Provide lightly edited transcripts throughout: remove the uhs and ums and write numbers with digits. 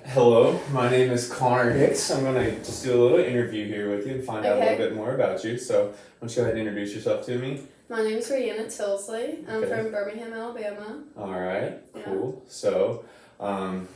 Hello, my name is Connor Hicks. I'm gonna just do a little interview here with you and find out a little bit more about you. So, why don't you go ahead and introduce yourself to me? My name is Rihanna Tilsley. I'm Okay. from Birmingham, Alabama. All right, Yeah. cool. So,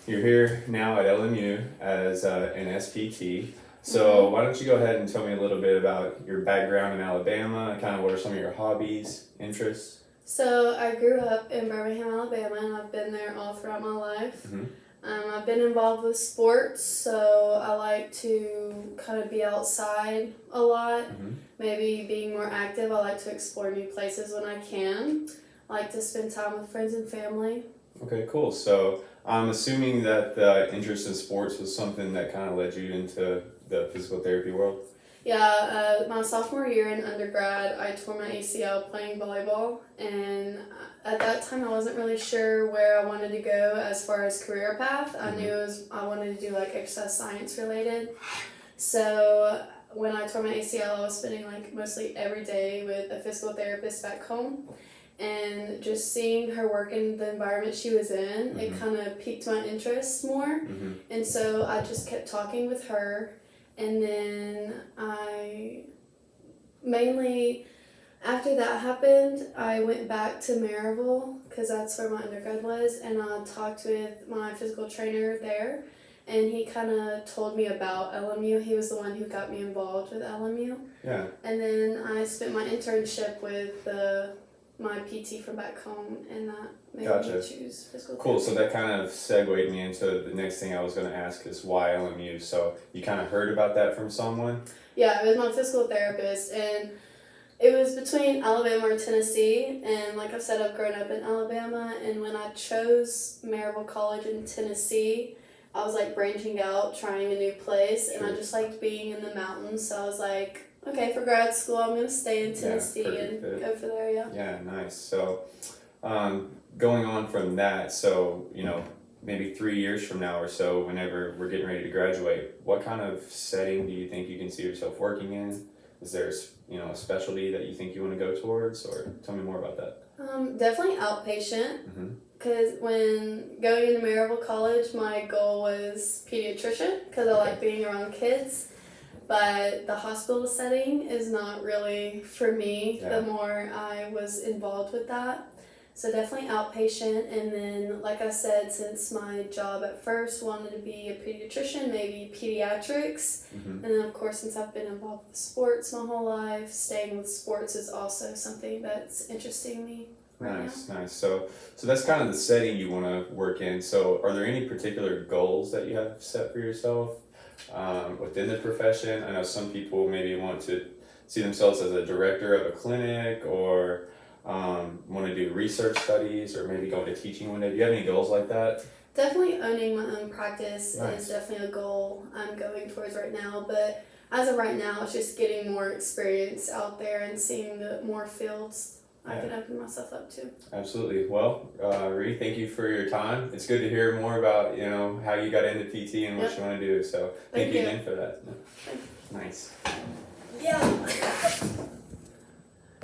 you're here now at LMU as an SPT. So, why don't you go ahead and tell me a little bit about your background in Alabama and kind of what are some of your hobbies, interests? So I grew up in Birmingham, Alabama, and I've been there all throughout my life. Mm-hmm. I've been involved with sports, so I like to kind of be outside a lot. Mm-hmm. Maybe being more active. I like to explore new places when I can. I like to spend time with friends and family. Okay, cool. So, I'm assuming that the interest in sports was something that kind of led you into the physical therapy world. Yeah, my sophomore year in undergrad, I tore my ACL playing volleyball, and at that time I wasn't really sure where I wanted to go as far as career path. I knew I wanted to do like exercise science related. So when I tore my ACL, I was spending like mostly every day with a physical therapist back home, and just seeing her work in the environment she was in, it kind of piqued my interest more, and so I just kept talking with her. And then after that happened, I went back to Maryville because that's where my undergrad was, and I talked with my physical trainer there, and he kind of told me about LMU. He was the one who got me involved with LMU. Yeah. And then I spent my internship with my PT from back home, and that made me choose physical Cool. therapy. So that kind of segued me into the next thing I was going to ask is why LMU. So you kind of heard about that from someone? Yeah, it was my physical therapist, and it was between Alabama or Tennessee, and like I've said, I've grown up in Alabama, and when I chose Maryville College in Tennessee, I was like branching out, trying a new place, and I just liked being in the mountains, so I was like, okay, for grad school, I'm going to stay in Tennessee and go for there, yeah. Yeah, nice. So, going on from that, so, maybe 3 years from now or so, whenever we're getting ready to graduate, what kind of setting do you think you can see yourself working in? Is there, a specialty that you think you want to go towards, or tell me more about that? Definitely outpatient, because when going into Maryville College, my goal was pediatrician, because I like being around kids. But the hospital setting is not really for me the more I was involved with that. So definitely outpatient, and then like I said, since my job at first wanted to be a pediatrician, maybe pediatrics. And then of course, since I've been involved with sports my whole life, staying with sports is also something that's interesting me right now. Nice. So that's kind of the setting you want to work in. So are there any particular goals that you have set for yourself? Within the profession? I know some people maybe want to see themselves as a director of a clinic or want to do research studies or maybe go into teaching one day. Do you have any goals like that? Definitely owning my own practice is definitely a goal I'm going towards right now, but as of right now, it's just getting more experience out there and seeing the more fields I can open myself up to. Absolutely. Well, Ree, thank you for your time. It's good to hear more about, how you got into PT and what you want to do. So thank you again for that. Nice. Yeah.